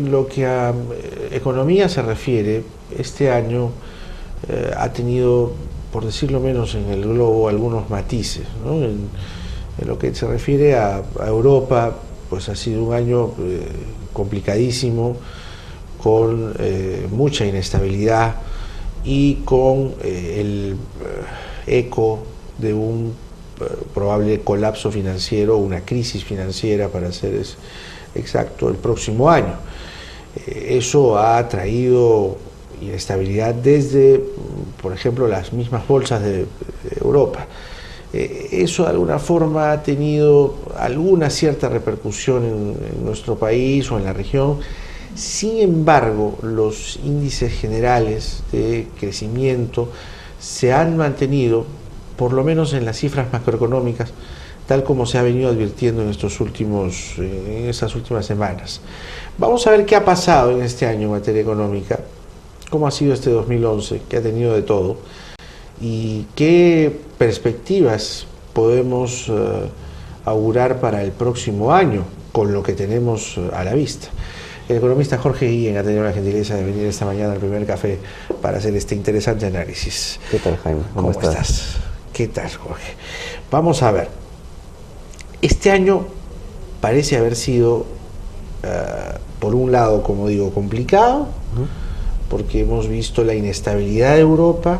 Lo que a economía se refiere, este año ha tenido, por decirlo menos en el globo, algunos matices, ¿no? En lo que se refiere a Europa, pues ha sido un año complicadísimo, con mucha inestabilidad y con el eco de un probable colapso financiero, una crisis financiera, para ser exacto, el próximo año. Eso ha traído inestabilidad desde, por ejemplo, las mismas bolsas de Europa. Eso de alguna forma ha tenido alguna cierta repercusión en nuestro país o en la región. Sin embargo, los índices generales de crecimiento se han mantenido, por lo menos en las cifras macroeconómicas, tal como se ha venido advirtiendo en estas últimas semanas. Vamos a ver qué ha pasado en este año en materia económica, cómo ha sido este 2011, que ha tenido de todo, y qué perspectivas podemos augurar para el próximo año con lo que tenemos a la vista. El economista Jorge Guillén ha tenido la gentileza de venir esta mañana al primer café para hacer este interesante análisis. ¿Qué tal, Jaime? ¿Cómo estás? ¿Qué tal, Jorge? Vamos a ver. Este año parece haber sido, por un lado, como digo, complicado, porque hemos visto la inestabilidad de Europa,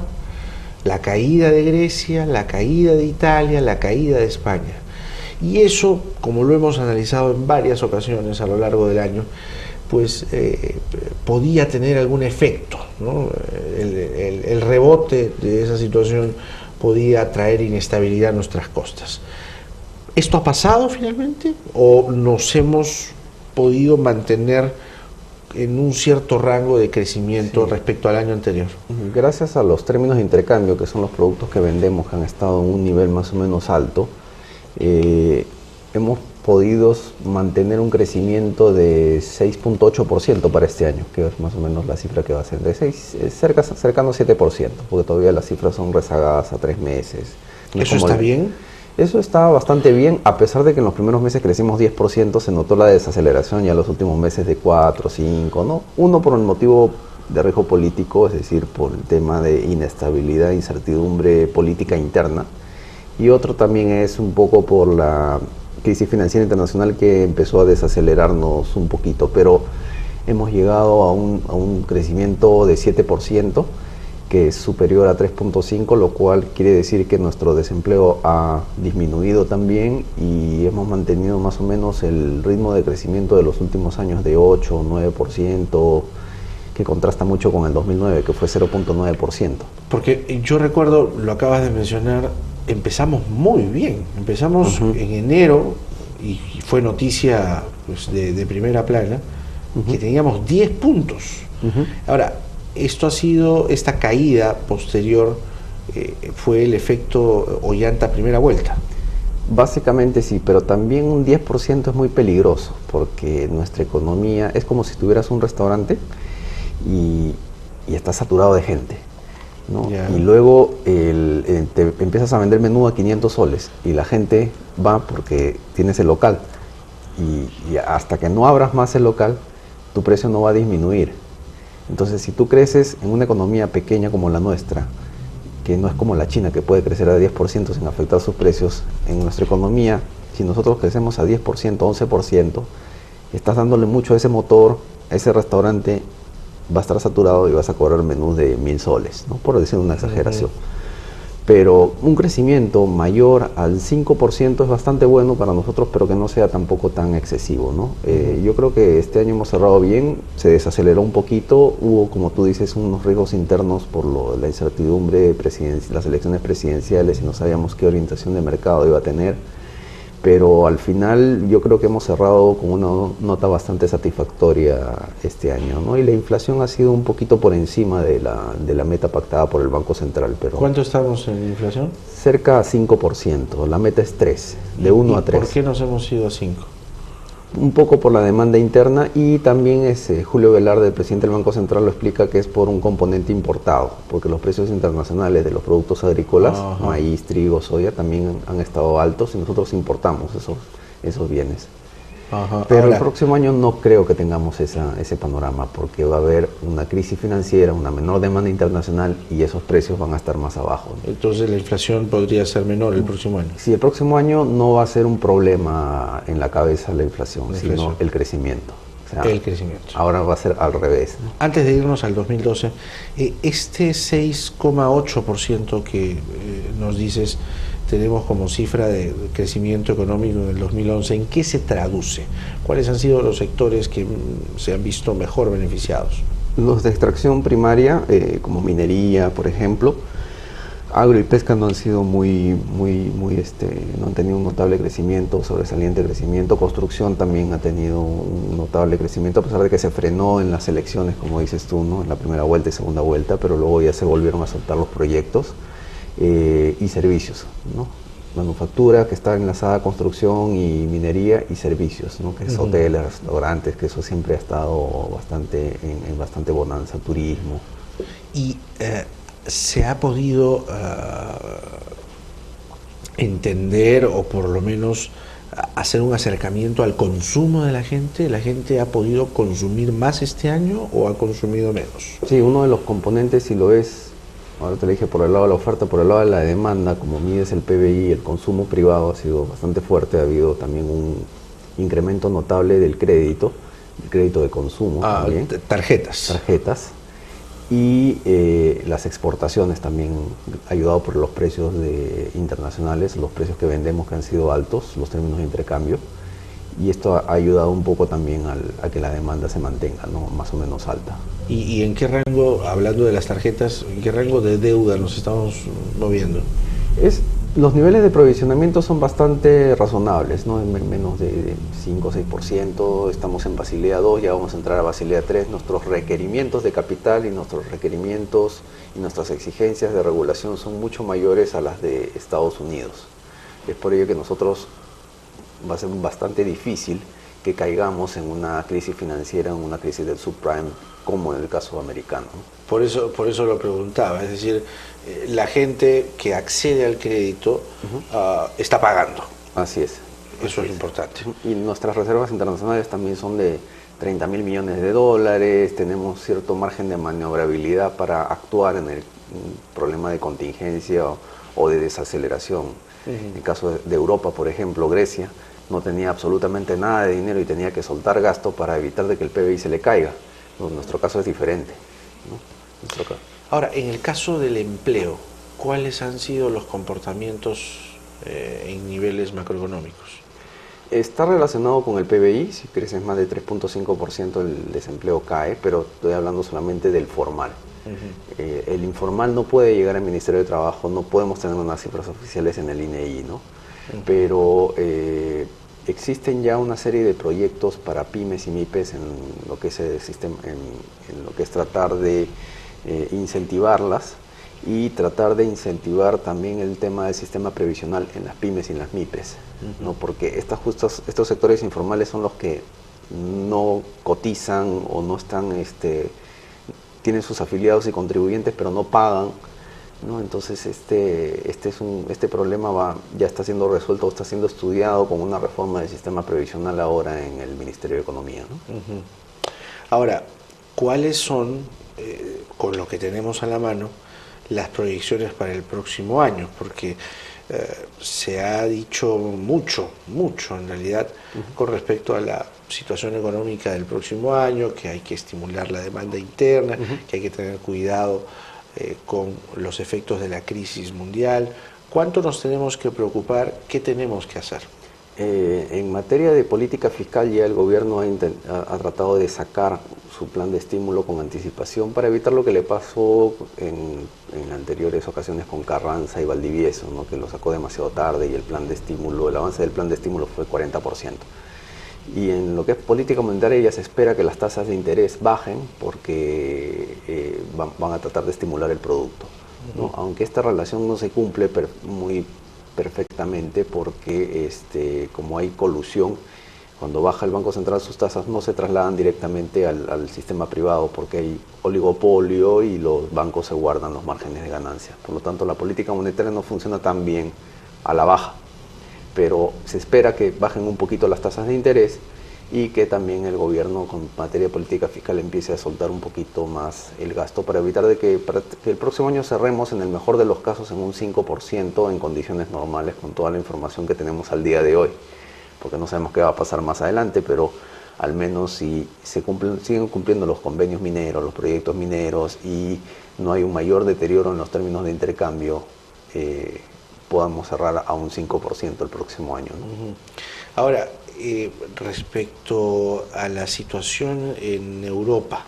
la caída de Grecia, la caída de Italia, la caída de España. Y eso, como lo hemos analizado en varias ocasiones a lo largo del año, pues podía tener algún efecto, ¿no? El rebote de esa situación podía traer inestabilidad a nuestras costas. ¿Esto ha pasado finalmente o nos hemos podido mantener en un cierto rango de crecimiento respecto al año anterior? Gracias a los términos de intercambio, que son los productos que vendemos, que han estado en un nivel más o menos alto, hemos podido mantener un crecimiento de 6.8% para este año, que es más o menos la cifra que va a ser de 6, cercano a 7%, porque todavía las cifras son rezagadas a 3 meses. ¿Eso está bien? Eso está bastante bien, a pesar de que en los primeros meses crecimos 10%, se notó la desaceleración ya en los últimos meses de 4, 5, ¿no? Uno por el motivo de riesgo político, es decir, por el tema de inestabilidad e incertidumbre política interna, y otro también es un poco por la crisis financiera internacional que empezó a desacelerarnos un poquito, pero hemos llegado a un crecimiento de 7%, que es superior a 3.5, lo cual quiere decir que nuestro desempleo ha disminuido también y hemos mantenido más o menos el ritmo de crecimiento de los últimos años de 8 o 9%, que contrasta mucho con el 2009, que fue 0.9%. Porque yo recuerdo, lo acabas de mencionar, empezamos muy bien, empezamos en enero y fue noticia, pues, de primera plana, que teníamos 10 puntos. Ahora, esta caída posterior fue el efecto Ollanta primera vuelta. Básicamente sí, pero también un 10% es muy peligroso, porque nuestra economía es como si tuvieras un restaurante y estás saturado de gente, ¿no? Y luego te empiezas a vender menú a 500 soles y la gente va porque tienes el local y hasta que no abras más el local, tu precio no va a disminuir. Entonces, si tú creces en una economía pequeña como la nuestra, que no es como la China, que puede crecer a 10% sin afectar sus precios, en nuestra economía, si nosotros crecemos a 10%, 11%, estás dándole mucho a ese motor, a ese restaurante, va a estar saturado y vas a cobrar menús de 1000 soles, ¿no? Por decir una exageración. Pero un crecimiento mayor al 5% es bastante bueno para nosotros, pero que no sea tampoco tan excesivo, ¿no? Yo creo que este año hemos cerrado bien, se desaceleró un poquito, hubo, como tú dices, unos riesgos internos por la incertidumbre de las elecciones presidenciales y no sabíamos qué orientación de mercado iba a tener, pero al final yo creo que hemos cerrado con una nota bastante satisfactoria este año, ¿no? Y la inflación ha sido un poquito por encima de la meta pactada por el Banco Central. Pero ¿cuánto estamos en inflación? Cerca a 5%, la meta es 3, de 1 a 3. ¿Por qué nos hemos ido a 5? Un poco por la demanda interna y también Julio Velarde, el presidente del Banco Central, lo explica que es por un componente importado, porque los precios internacionales de los productos agrícolas, maíz, trigo, soya, también han estado altos y nosotros importamos esos bienes. Ajá. Pero Ahora, el próximo año no creo que tengamos ese panorama, porque va a haber una crisis financiera, una menor demanda internacional y esos precios van a estar más abajo, ¿no? entonces la inflación podría ser menor el próximo año. Sí, el próximo año no va a ser un problema en la cabeza la inflación, sino el crecimiento. O sea, El crecimiento. ahora va a ser al revés, ¿no? Antes de irnos al 2012, este 6,8% que nos dices tenemos como cifra de crecimiento económico en el 2011, ¿en qué se traduce? ¿Cuáles han sido los sectores que se han visto mejor beneficiados? Los de extracción primaria, como minería, por ejemplo, agro y pesca no han sido no han tenido un notable crecimiento, sobresaliente crecimiento. Construcción también ha tenido un notable crecimiento, a pesar de que se frenó en las elecciones, como dices tú, ¿no? En la primera vuelta y segunda vuelta, pero luego ya se volvieron a soltar los proyectos. Y servicios, ¿no? Manufactura, que está enlazada a construcción, y minería y servicios, ¿no? Que es hoteles, restaurantes, que eso siempre ha estado en bastante bonanza, turismo. Y se ha podido entender, o por lo menos hacer un acercamiento al consumo de la gente. ¿La gente ha podido consumir más este año o ha consumido menos? Sí, uno de los componentes, si lo ves, ahora te lo dije, por el lado de la oferta, por el lado de la demanda, como mides el PBI, el consumo privado ha sido bastante fuerte. Ha habido también un incremento notable del crédito de consumo también. Tarjetas. Y las exportaciones también, ayudado por los precios internacionales, los precios que vendemos que han sido altos, los términos de intercambio. Y esto ha ayudado un poco también a que la demanda se mantenga, ¿no? Más o menos alta. ¿Y en qué rango, hablando de las tarjetas, en qué rango de deuda nos estamos moviendo? Los niveles de provisionamiento son bastante razonables, ¿no? En menos de 5 o 6%, estamos en Basilea 2, ya vamos a entrar a Basilea 3. Nuestros requerimientos de capital y nuestros requerimientos y nuestras exigencias de regulación son mucho mayores a las de Estados Unidos. Es por ello que nosotros va a ser bastante difícil que caigamos en una crisis financiera, en una crisis del subprime, como en el caso americano. Por eso lo preguntaba, es decir, la gente que accede al crédito está pagando. Así es. Eso es lo importante. Y nuestras reservas internacionales también son de 30.000 millones de dólares, tenemos cierto margen de maniobrabilidad para actuar en el problema de contingencia o de desaceleración. En el caso de Europa, por ejemplo, Grecia no tenía absolutamente nada de dinero y tenía que soltar gasto para evitar de que el PBI se le caiga. En nuestro caso es diferente, ¿no? Ahora, en el caso del empleo, ¿cuáles han sido los comportamientos en niveles macroeconómicos? Está relacionado con el PBI. Si creces más de 3.5%, el desempleo cae, pero estoy hablando solamente del formal. El informal no puede llegar al Ministerio de Trabajo, no podemos tener unas cifras oficiales en el INEI, ¿no? Pero existen ya una serie de proyectos para pymes y MIPES en lo que es el sistema, en lo que es tratar de incentivarlas y tratar de incentivar también el tema del sistema previsional en las pymes y en las MIPES, ¿no? Porque estos sectores informales son los que no cotizan o no están, tienen sus afiliados y contribuyentes, pero no pagan, ¿no? Entonces este problema ya está siendo resuelto o está siendo estudiado con una reforma del sistema previsional ahora en el Ministerio de Economía, ¿no? Ahora, ¿cuáles son, con lo que tenemos a la mano, las proyecciones para el próximo año? Porque se ha dicho mucho en realidad con respecto a la situación económica del próximo año, que hay que estimular la demanda interna, que hay que tener cuidado con los efectos de la crisis mundial. ¿Cuánto nos tenemos que preocupar? ¿Qué tenemos que hacer? En materia de política fiscal, ya el gobierno ha tratado de sacar su plan de estímulo con anticipación para evitar lo que le pasó en anteriores ocasiones con Carranza y Valdivieso, ¿no? Que lo sacó demasiado tarde y el avance del plan de estímulo fue 40%. Y en lo que es política monetaria ya se espera que las tasas de interés bajen porque van a tratar de estimular el producto, ¿no? Aunque esta relación no se cumple muy perfectamente porque como hay colusión, cuando baja el Banco Central sus tasas no se trasladan directamente al sistema privado porque hay oligopolio y los bancos se guardan los márgenes de ganancia. Por lo tanto, la política monetaria no funciona tan bien a la baja, pero se espera que bajen un poquito las tasas de interés y que también el gobierno con materia de política fiscal empiece a soltar un poquito más el gasto para evitar para que el próximo año cerremos en el mejor de los casos en un 5% en condiciones normales con toda la información que tenemos al día de hoy, porque no sabemos qué va a pasar más adelante, pero al menos si siguen cumpliendo los convenios mineros, los proyectos mineros y no hay un mayor deterioro en los términos de intercambio, podamos cerrar a un 5% el próximo año, ¿no? Ahora, respecto a la situación en Europa,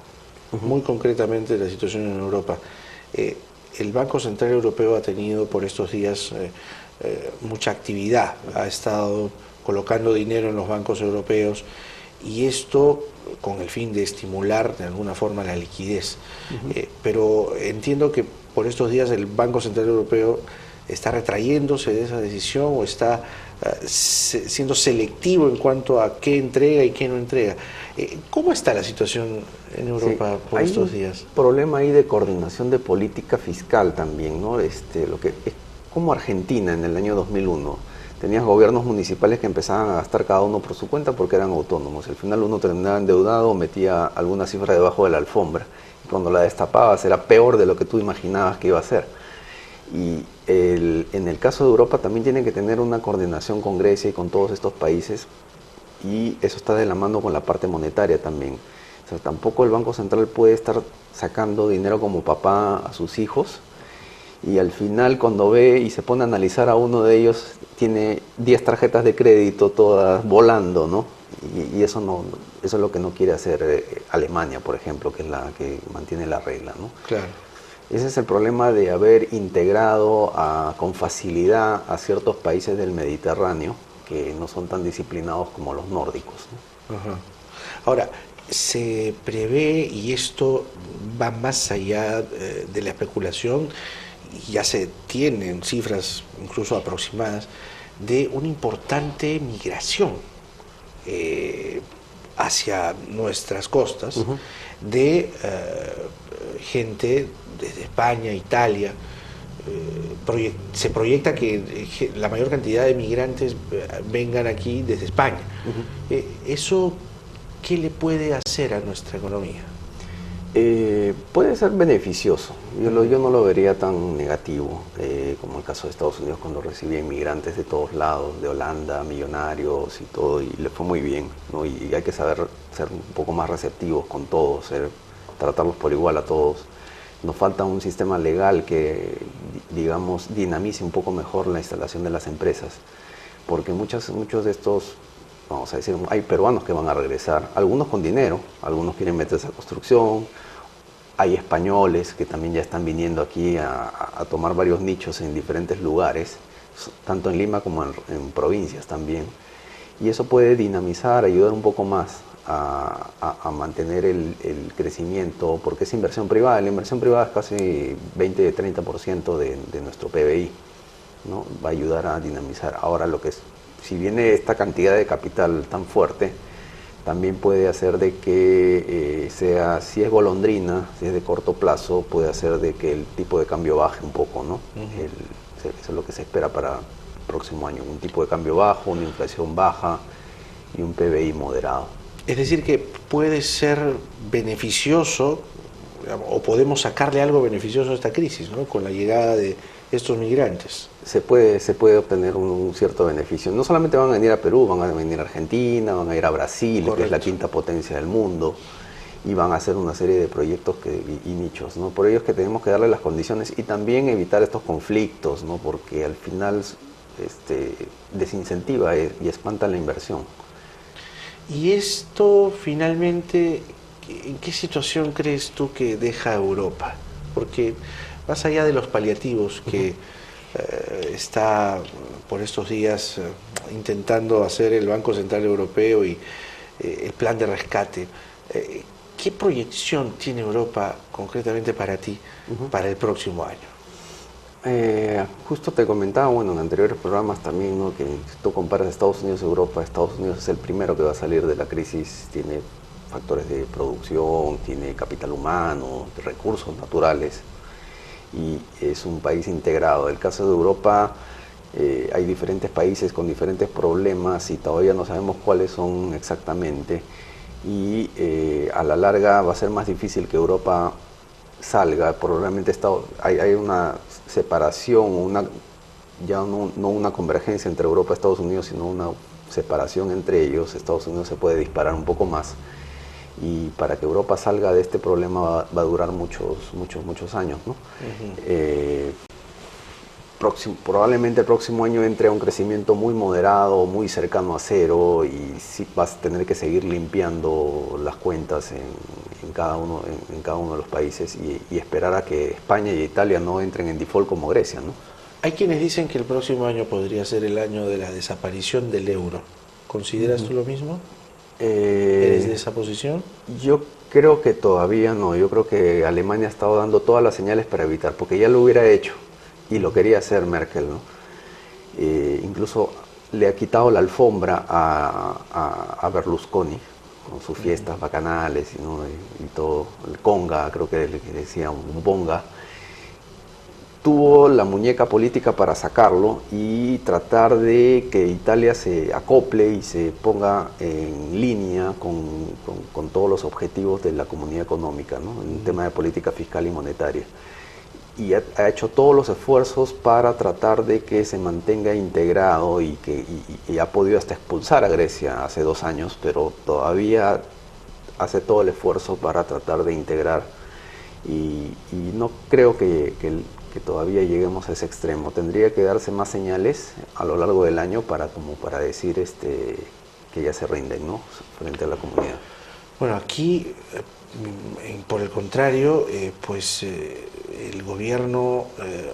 muy concretamente la situación en Europa, el Banco Central Europeo ha tenido por estos días mucha actividad, ha estado colocando dinero en los bancos europeos y esto con el fin de estimular de alguna forma la liquidez. Pero entiendo que por estos días el Banco Central Europeo está retrayéndose de esa decisión o está siendo selectivo en cuanto a qué entrega y qué no entrega. ¿Cómo está la situación en Europa por estos días? Hay un problema ahí de coordinación de política fiscal también, ¿no? Lo que es como Argentina en el año 2001. Tenías gobiernos municipales que empezaban a gastar cada uno por su cuenta porque eran autónomos. Al final uno terminaba endeudado o metía alguna cifra debajo de la alfombra. Y cuando la destapabas era peor de lo que tú imaginabas que iba a ser. Y en el caso de Europa también tienen que tener una coordinación con Grecia y con todos estos países, y eso está de la mano con la parte monetaria también. O sea, tampoco el Banco Central puede estar sacando dinero como papá a sus hijos, y al final cuando ve y se pone a analizar a uno de ellos, tiene 10 tarjetas de crédito todas volando, ¿no? Y eso es lo que no quiere hacer Alemania, por ejemplo, que es la que mantiene la regla, ¿no? Claro. Ese es el problema de haber integrado con facilidad a ciertos países del Mediterráneo que no son tan disciplinados como los nórdicos, ¿no? Ajá. Ahora, se prevé, y esto va más allá de la especulación, y ya se tienen cifras incluso aproximadas, de una importante migración hacia nuestras costas, de gente desde España, Italia. Se proyecta que la mayor cantidad de migrantes vengan aquí desde España. ¿Eso qué le puede hacer a nuestra economía? Puede ser beneficioso. Yo no lo vería tan negativo como el caso de Estados Unidos, cuando recibía inmigrantes de todos lados, de Holanda, millonarios y todo, y le fue muy bien, ¿no? Y hay que saber ser un poco más receptivos con todos, tratarlos por igual a todos. Nos falta un sistema legal que, digamos, dinamice un poco mejor la instalación de las empresas, porque muchos de estos, vamos a decir, hay peruanos que van a regresar, algunos con dinero, algunos quieren meterse a construcción, hay españoles que también ya están viniendo aquí a tomar varios nichos en diferentes lugares, tanto en Lima como en provincias también, y eso puede dinamizar, ayudar un poco más a mantener el crecimiento, porque es inversión privada. La inversión privada es casi 20-30% de nuestro PBI, ¿no? Va a ayudar a dinamizar. Ahora, si viene esta cantidad de capital tan fuerte, también puede hacer de que si es golondrina, si es de corto plazo, puede hacer de que el tipo de cambio baje un poco, ¿no? Eso es lo que se espera para el próximo año, un tipo de cambio bajo, una inflación baja y un PBI moderado. Es decir, que puede ser beneficioso, digamos, o podemos sacarle algo beneficioso a esta crisis, ¿no? Con la llegada de estos migrantes. Se puede obtener un cierto beneficio. No solamente van a venir a Perú, van a venir a Argentina, van a ir a Brasil, correcto, que es la quinta potencia del mundo, y van a hacer una serie de proyectos y nichos, ¿no? Por ello es que tenemos que darle las condiciones y también evitar estos conflictos, ¿no? Porque al final desincentiva y espanta la inversión. Y esto finalmente, ¿en qué situación crees tú que deja Europa? Porque más allá de los paliativos que está por estos días intentando hacer el Banco Central Europeo y el plan de rescate, ¿qué proyección tiene Europa concretamente para ti para el próximo año? Justo te comentaba, bueno, en anteriores programas también, ¿no? Que si tú comparas Estados Unidos y Europa, Estados Unidos es el primero que va a salir de la crisis, tiene factores de producción, tiene capital humano, recursos naturales, y es un país integrado. El caso de Europa Hay diferentes países con diferentes problemas y todavía no sabemos cuáles son exactamente. Y a la larga va a ser más difícil que Europa salga. Probablemente hay una separación, ya no una convergencia entre Europa y Estados Unidos, sino una separación entre ellos. Estados Unidos se puede disparar un poco más. Y para que Europa salga de este problema va a durar muchos años, ¿no? Probablemente el próximo año entre a un crecimiento muy moderado, muy cercano a cero, y sí vas a tener que seguir limpiando las cuentas en cada uno de los países y esperar a que España y Italia no entren en default como Grecia, ¿no? Hay quienes dicen que el próximo año podría ser el año de la desaparición del euro. ¿Consideras tú lo mismo? ¿Eres de esa posición? Yo creo que todavía no. Yo creo que Alemania ha estado dando todas las señales para evitar, porque ya lo hubiera hecho y lo quería hacer Merkel, ¿no? Incluso le ha quitado la alfombra a Berlusconi con sus fiestas bacanales, ¿no? y todo, el conga, creo que le decía un bonga. Tuvo la muñeca política para sacarlo y tratar de que Italia se acople y se ponga en línea con todos los objetivos de la comunidad económica, ¿no? En el tema de política fiscal y monetaria. Y ha hecho todos los esfuerzos para tratar de que se mantenga integrado y ha podido hasta expulsar a Grecia hace 2 años, pero todavía hace todo el esfuerzo para tratar de integrar y no creo que todavía lleguemos a ese extremo. Tendría que darse más señales a lo largo del año para decir que ya se rinden, ¿no? Frente a la comunidad. Bueno, aquí, por el contrario, el gobierno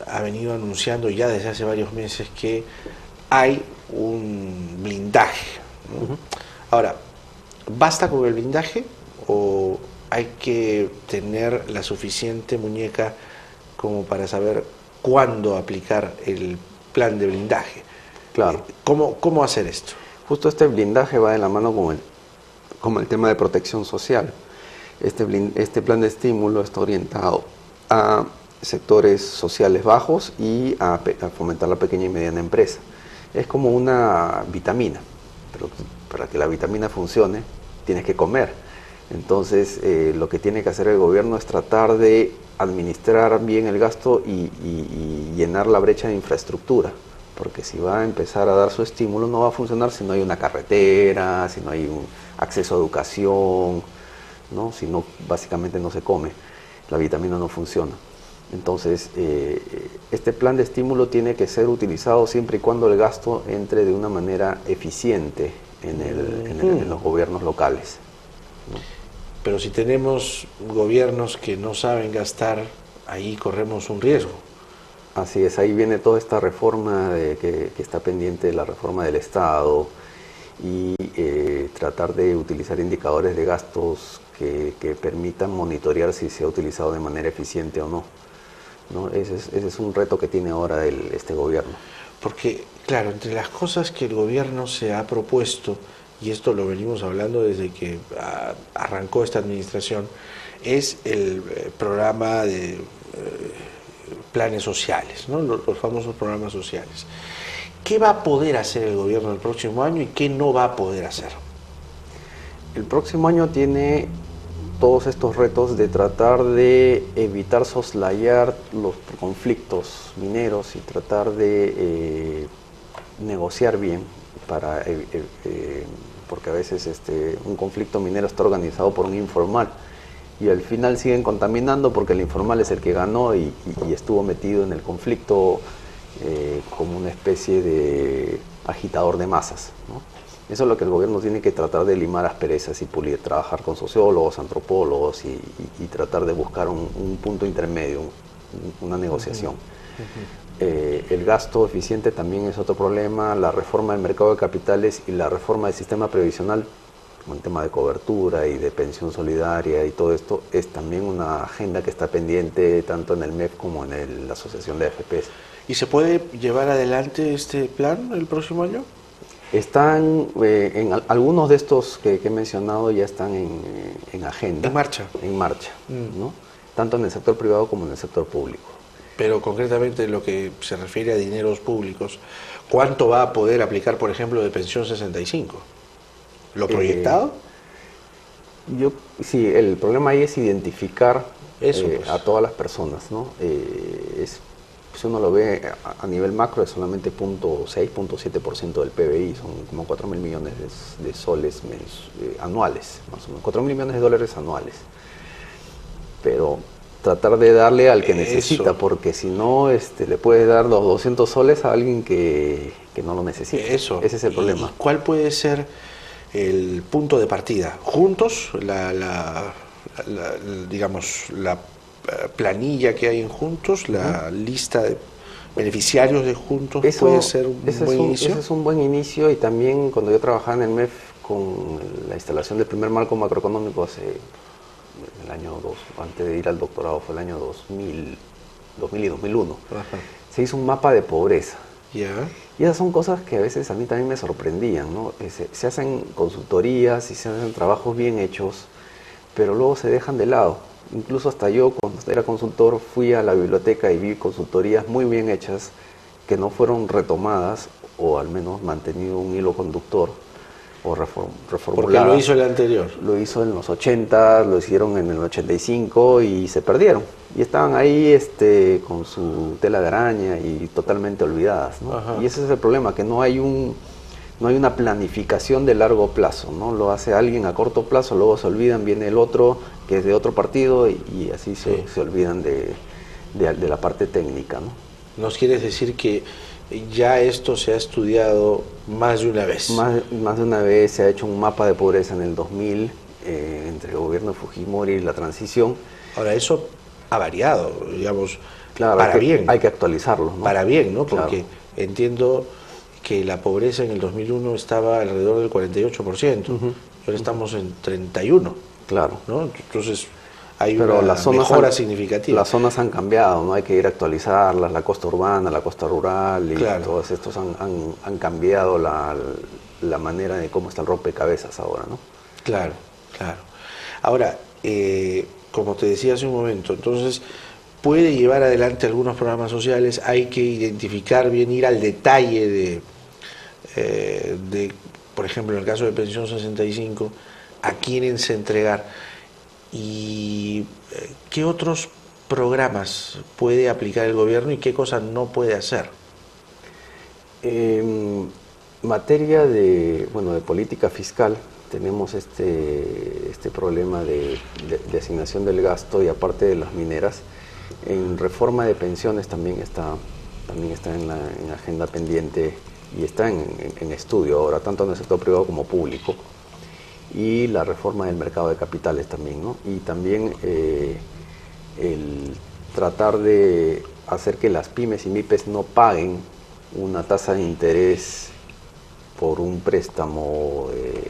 ha venido anunciando ya desde hace varios meses que hay un blindaje, ¿no? Ahora, ¿basta con el blindaje o hay que tener la suficiente muñeca como para saber cuándo aplicar el plan de blindaje? Claro. ¿Cómo hacer esto? Justo este blindaje va de la mano con el tema de protección social. Este plan de estímulo está orientado a sectores sociales bajos y a fomentar la pequeña y mediana empresa. Es como una vitamina, pero para que la vitamina funcione tienes que comer. Entonces lo que tiene que hacer el gobierno es tratar de administrar bien el gasto y llenar la brecha de infraestructura, porque si va a empezar a dar su estímulo no va a funcionar si no hay una carretera, si no hay un acceso a educación, ¿no? Si no, básicamente no se come, la vitamina no funciona. Entonces este plan de estímulo tiene que ser utilizado siempre y cuando el gasto entre de una manera eficiente en los gobiernos locales, ¿no? Pero si tenemos gobiernos que no saben gastar, ahí corremos un riesgo. Así es, ahí viene toda esta reforma que está pendiente, la reforma del Estado, y tratar de utilizar indicadores de gastos que permitan monitorear si se ha utilizado de manera eficiente o no, ¿no? Ese es un reto que tiene ahora este gobierno. Porque, claro, entre las cosas que el gobierno se ha propuesto, y esto lo venimos hablando desde que arrancó esta administración, es el programa de planes sociales, ¿no? Los famosos programas sociales. ¿Qué va a poder hacer el gobierno el próximo año y qué no va a poder hacer? El próximo año tiene todos estos retos de tratar de evitar soslayar los conflictos mineros y tratar de negociar bien porque a veces un conflicto minero está organizado por un informal y al final siguen contaminando porque el informal es el que ganó y estuvo metido en el conflicto como una especie de agitador de masas, ¿no? Eso es lo que el gobierno tiene que tratar de limar asperezas y pulir, trabajar con sociólogos, antropólogos y tratar de buscar un punto intermedio, una negociación. El gasto eficiente también es otro problema, la reforma del mercado de capitales y la reforma del sistema previsional, como el tema de cobertura y de pensión solidaria y todo esto, es también una agenda que está pendiente tanto en el MEF como en la Asociación de AFPs. ¿Y se puede llevar adelante este plan el próximo año? Están, algunos de estos que he mencionado ya están en agenda. En marcha. En marcha, ¿no? Tanto en el sector privado como en el sector público. Pero concretamente en lo que se refiere a dineros públicos, ¿cuánto va a poder aplicar, por ejemplo, de pensión 65? ¿Lo proyectado? Sí, el problema ahí es identificar Eso, pues. a todas las personas, ¿no? Si uno lo ve a nivel macro es solamente 0.6, 0.7% del PBI, son como 4.000 millones de soles anuales, más o menos, 4.000 millones de dólares anuales. Pero tratar de darle al que necesita, porque si no le puedes dar los 200 soles a alguien que no lo necesita. Eso. Ese es el problema. ¿Y cuál puede ser el punto de partida? ¿Juntos? Digamos, la planilla que hay en Juntos, la lista de beneficiarios de Juntos, puede ser un buen inicio. Ese es un buen inicio, y también cuando yo trabajaba en el MEF con la instalación del primer marco macroeconómico hace el año 2, antes de ir al doctorado, fue el año 2000 y 2001, Ajá. se hizo un mapa de pobreza. Ya. Y esas son cosas que a veces a mí también me sorprendían, ¿no? Se hacen consultorías y se hacen trabajos bien hechos, pero luego se dejan de lado. Incluso hasta yo, cuando era consultor, fui a la biblioteca y vi consultorías muy bien hechas que no fueron retomadas, o al menos mantenido un hilo conductor, o reformuladas. Porque lo hizo el anterior. Lo hizo en los 80, lo hicieron en el 85 y se perdieron. Y estaban ahí con su tela de araña y totalmente olvidadas, ¿no? Ajá. Y ese es el problema, que no hay una planificación de largo plazo, ¿no? Lo hace alguien a corto plazo, luego se olvidan, viene el otro que es de otro partido y así se olvidan de la parte técnica, ¿no? ¿Nos quieres decir que ya esto se ha estudiado más de una vez? Más de una vez se ha hecho un mapa de pobreza en el 2000, entre el gobierno de Fujimori y la transición. Ahora, eso ha variado, digamos, Claro, para bien. Hay que actualizarlo, ¿no? Para bien, ¿no? Porque Claro. entiendo que la pobreza en el 2001 estaba alrededor del 48%, ahora estamos en 31%, Claro. ¿no? Entonces hay Pero una mejora significativa. Las zonas han cambiado, ¿no? Hay que ir a actualizarlas, la costa urbana, la costa rural, y Claro. todos estos han cambiado la manera de cómo está el rompecabezas ahora, ¿no? Claro, claro. Ahora, como te decía hace un momento, entonces puede llevar adelante algunos programas sociales, hay que identificar bien, ir al detalle de, por ejemplo, en el caso de Pensión 65, a quiénes entregar y qué otros programas puede aplicar el gobierno y qué cosas no puede hacer. En materia de política fiscal, tenemos este problema de asignación del gasto, y aparte de las mineras, en reforma de pensiones también está en agenda pendiente y está en estudio ahora, tanto en el sector privado como público, y la reforma del mercado de capitales también, ¿no? Y también el tratar de hacer que las pymes y MIPES no paguen una tasa de interés por un préstamo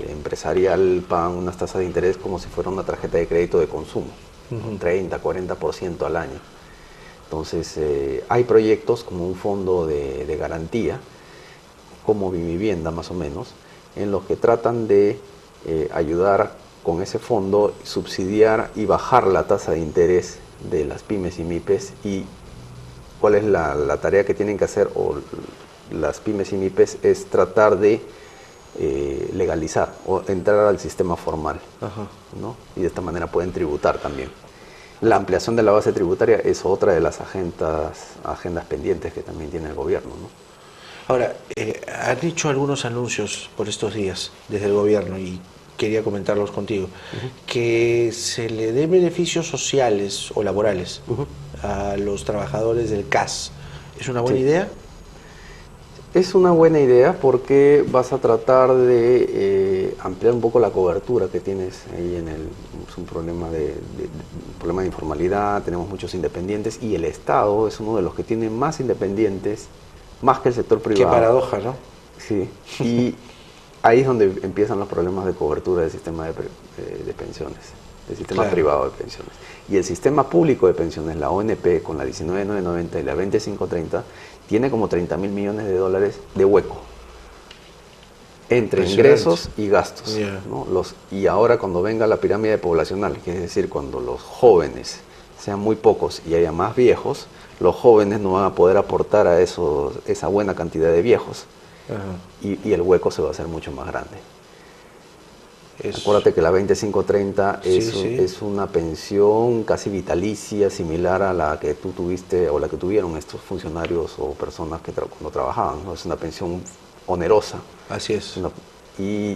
empresarial, pagan unas tasas de interés como si fuera una tarjeta de crédito de consumo, con 30, 40% al año. Entonces, hay proyectos como un fondo de garantía, como Vivienda más o menos, en los que tratan de ayudar con ese fondo, subsidiar y bajar la tasa de interés de las pymes y MIPES. Y cuál es la tarea que tienen que hacer las pymes y MIPES, es tratar de legalizar o entrar al sistema formal, ¿no? Y de esta manera pueden tributar también. La ampliación de la base tributaria es otra de las agendas pendientes que también tiene el gobierno, ¿no? Ahora, han hecho algunos anuncios por estos días desde el gobierno y quería comentarlos contigo, que se le dé beneficios sociales o laborales a los trabajadores del CAS. ¿Es una buena idea? Es una buena idea porque vas a tratar de ampliar un poco la cobertura que tienes ahí es un problema de informalidad, tenemos muchos independientes y el Estado es uno de los que tiene más independientes, más que el sector privado. Qué paradoja, ¿no? Sí, y ahí es donde empiezan los problemas de cobertura del sistema de pensiones, del sistema privado de pensiones. Y el sistema público de pensiones, la ONP, con la 19.990 y la 20.530, tiene como 30.000 millones de dólares de hueco entre ingresos y gastos, ¿no? Y ahora, cuando venga la pirámide poblacional, que es decir, cuando los jóvenes sean muy pocos y haya más viejos, los jóvenes no van a poder aportar a esa buena cantidad de viejos. Ajá. Y el hueco se va a hacer mucho más grande. Es- Acuérdate que la 2530 Sí, es, es una pensión casi vitalicia, similar a la que tú tuviste o la que tuvieron estos funcionarios o personas que cuando trabajaban, ¿no? Es una pensión onerosa. Así es. Es una- y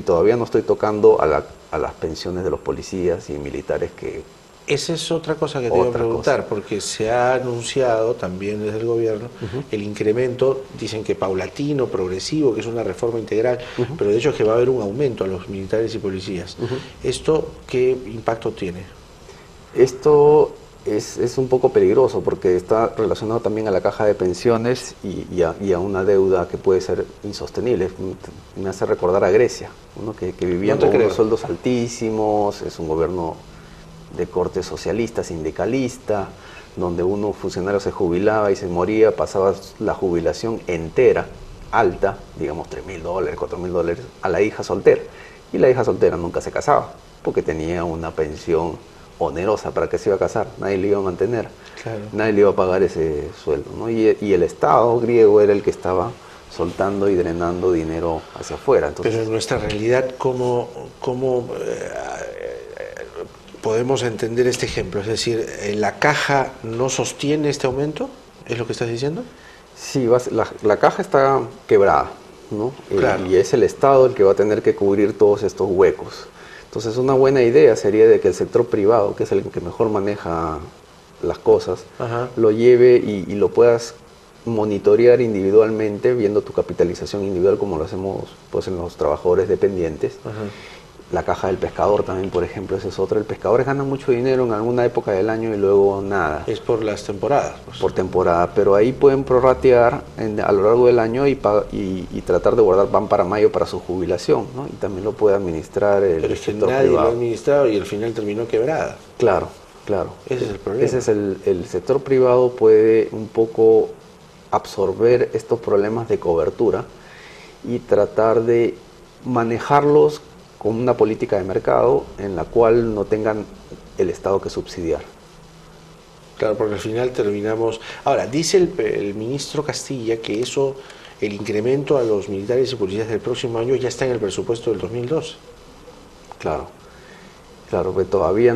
todavía no estoy tocando a las pensiones de los policías y militares que... Esa es otra cosa que te iba a Otra preguntar, cosa. porque se ha anunciado también desde el gobierno el incremento, dicen que paulatino, progresivo, que es una reforma integral, pero de hecho es que va a haber un aumento a los militares y policías. ¿Esto qué impacto tiene? Esto es un poco peligroso porque está relacionado también a la caja de pensiones y a una deuda que puede ser insostenible. Me hace recordar a Grecia, ¿no? Que vivían No te con creo. unos sueldos altísimos, es un gobierno de corte socialista, sindicalista, donde uno funcionario se jubilaba y se moría, pasaba la jubilación entera, alta, digamos $3.000, $4.000, a la hija soltera. Y la hija soltera nunca se casaba, porque tenía una pensión onerosa. ¿Para qué se iba a casar? Nadie le iba a mantener, Claro. nadie le iba a pagar ese sueldo, ¿no? Y el Estado griego era el que estaba soltando y drenando dinero hacia afuera. Entonces, Pero en nuestra realidad, ¿cómo podemos entender este ejemplo? Es decir, ¿la caja no sostiene este aumento? ¿Es lo que estás diciendo? sí, la caja está quebrada, ¿no? Claro. Y es el Estado el que va a tener que cubrir todos estos huecos. Entonces, una buena idea sería de que el sector privado, que es el que mejor maneja las cosas, Ajá. lo lleve y lo puedas monitorear individualmente, viendo tu capitalización individual, como lo hacemos pues en los trabajadores dependientes. Ajá. La caja del pescador también, por ejemplo, ese es otro. El pescador gana mucho dinero en alguna época del año y luego nada, Es por las temporadas. Pues. por temporada. Pero ahí pueden prorratear a lo largo del año y tratar de guardar pan para mayo para su jubilación, ¿no? Y también lo puede administrar el Pero es que sector nadie lo ha privado. administrado y al final terminó quebrada. Claro, claro. Ese es el problema. Ese es el sector privado puede un poco absorber estos problemas de cobertura y tratar de manejarlos con una política de mercado en la cual no tengan el Estado que subsidiar. Claro, porque al final terminamos... Ahora, dice el ministro Castilla que eso, el incremento a los militares y policías del próximo año ya está en el presupuesto del 2012. Claro, claro, que todavía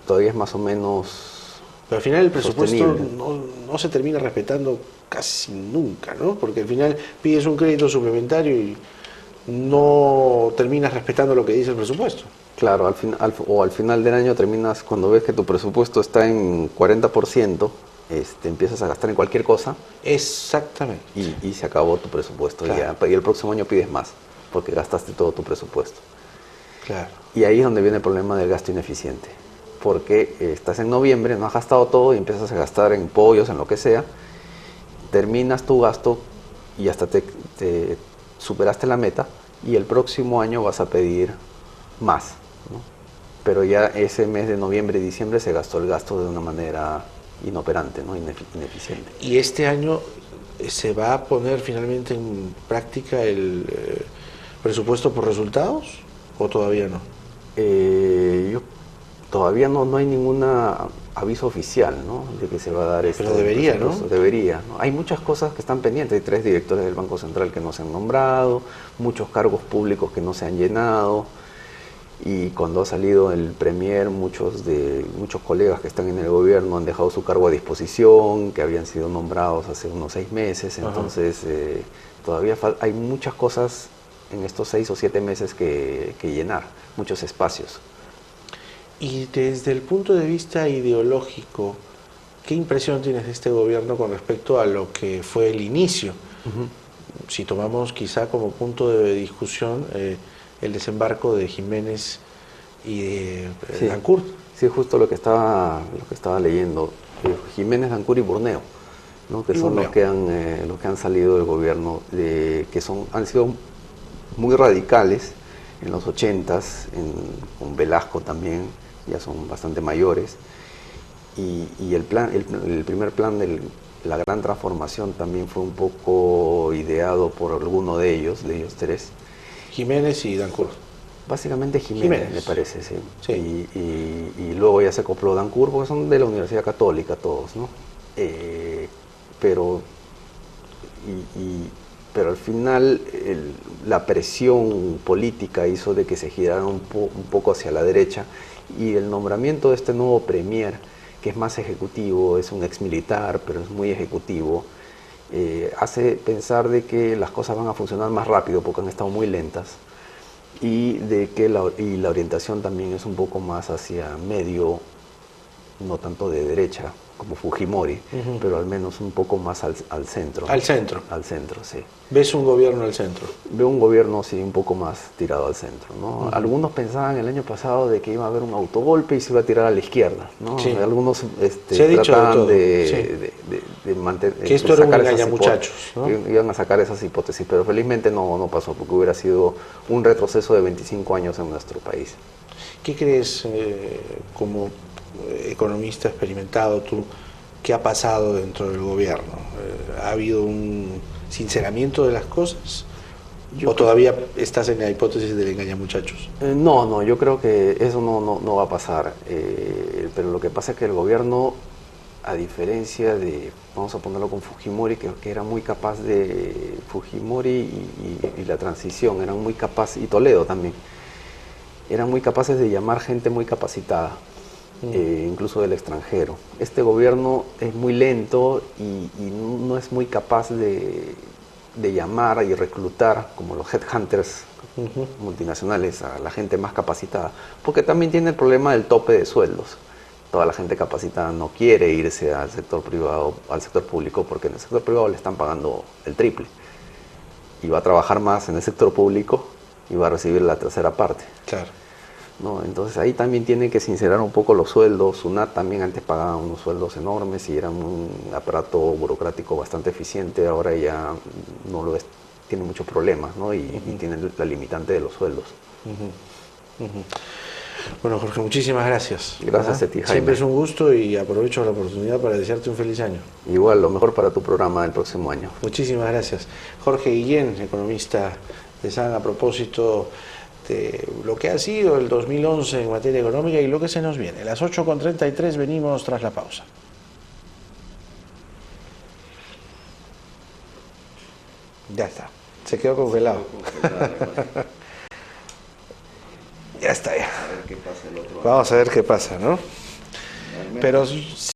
todavía es más o menos Pero al final el presupuesto sostenible. no se termina respetando casi nunca, ¿no? Porque al final pides un crédito suplementario y no terminas respetando lo que dice el presupuesto. Claro, al final del año terminas, cuando ves que tu presupuesto está en 40%, empiezas a gastar en cualquier cosa Exactamente. y se acabó tu presupuesto. Claro. Y el próximo año pides más, porque gastaste todo tu presupuesto. Claro. Y ahí es donde viene el problema del gasto ineficiente. Porque estás en noviembre, no has gastado todo y empiezas a gastar en pollos, en lo que sea, terminas tu gasto y hasta te superaste la meta y el próximo año vas a pedir más, ¿no? Pero ya ese mes de noviembre y diciembre se gastó el gasto de una manera inoperante, ¿no? Ineficiente. ¿Y este año se va a poner finalmente en práctica el presupuesto por resultados o todavía no? Todavía no hay ningún aviso oficial, ¿no? De que se va a dar esto. Pero debería, ¿no? Debería, ¿no? Hay muchas cosas que están pendientes. Hay 3 directores del Banco Central que no se han nombrado, muchos cargos públicos que no se han llenado. Y cuando ha salido el Premier, muchos colegas que están en el gobierno han dejado su cargo a disposición, que habían sido nombrados hace unos 6 meses. Ajá. Entonces, todavía hay muchas cosas en estos 6 o 7 meses que llenar, muchos espacios. Y desde el punto de vista ideológico, ¿qué impresión tienes de este gobierno con respecto a lo que fue el inicio? Si tomamos quizá como punto de discusión el desembarco de Jiménez y de Sí. Dancourt. Sí, justo lo que estaba leyendo. Jiménez, Dancourt y Burneo, ¿no? Que Y son Burneo. los que han salido del gobierno, que han sido muy radicales en los 80s, con Velasco también, ya son bastante mayores. Y el primer plan de la gran transformación también fue un poco ideado por alguno de ellos 3. Jiménez y Dancourt. Básicamente Jiménez, me parece, sí. Sí. Y luego ya se acopló Dancur, porque son de la Universidad Católica todos, ¿no? Pero, pero al final la presión política hizo de que se girara un poco hacia la derecha, y el nombramiento de este nuevo premier, que es más ejecutivo, es un ex militar, pero es muy ejecutivo, hace pensar de que las cosas van a funcionar más rápido porque han estado muy lentas, y de que la orientación también es un poco más hacia medio, no tanto de derecha como Fujimori, pero al menos un poco más al centro. Al centro. Al centro, sí. ¿Ves un gobierno al centro? Veo un gobierno, sí, un poco más tirado al centro, ¿no? Algunos pensaban el año pasado de que iba a haber un autogolpe y se iba a tirar a la izquierda, ¿no? Sí. Algunos se ha dicho trataban de mantener... que esto era un engañamuchachos, ¿no? Iban a sacar esas hipótesis, pero felizmente no pasó, porque hubiera sido un retroceso de 25 años en nuestro país. ¿Qué crees, como economista experimentado tú, qué ha pasado dentro del gobierno? ¿Ha habido un sinceramiento de las cosas? ¿O todavía estás en la hipótesis del engañamuchachos? No, yo creo que eso no va a pasar. Pero lo que pasa es que el gobierno, a diferencia de, vamos a ponerlo con Fujimori, que era muy capaz de, Fujimori y la transición, eran muy capaces, y Toledo también, eran muy capaces de llamar gente muy capacitada. Incluso del extranjero. Este gobierno es muy lento y no es muy capaz de llamar y reclutar, como los headhunters multinacionales, a la gente más capacitada, porque también tiene el problema del tope de sueldos. Toda la gente capacitada no quiere irse al sector privado, al sector público, porque en el sector privado le están pagando el triple, y va a trabajar más en el sector público y va a recibir la tercera parte. Claro. ¿No? Entonces ahí también tienen que sincerar un poco los sueldos. SUNAT también antes pagaba unos sueldos enormes y era un aparato burocrático bastante eficiente, ahora ya no lo es, tiene muchos problemas, ¿no? y tiene la limitante de los sueldos. Bueno, Jorge, muchísimas gracias. Gracias a ti, Jaime. Siempre es un gusto y aprovecho la oportunidad para desearte un feliz año. Igual, lo mejor para tu programa del próximo año. Muchísimas gracias. Jorge Guillén, economista de SAN, a propósito de lo que ha sido el 2011 en materia económica y lo que se nos viene. A las 8:33 venimos tras la pausa. Ya está, se quedó congelado. Ya está, ya. Vamos a ver qué pasa, ¿no? Pero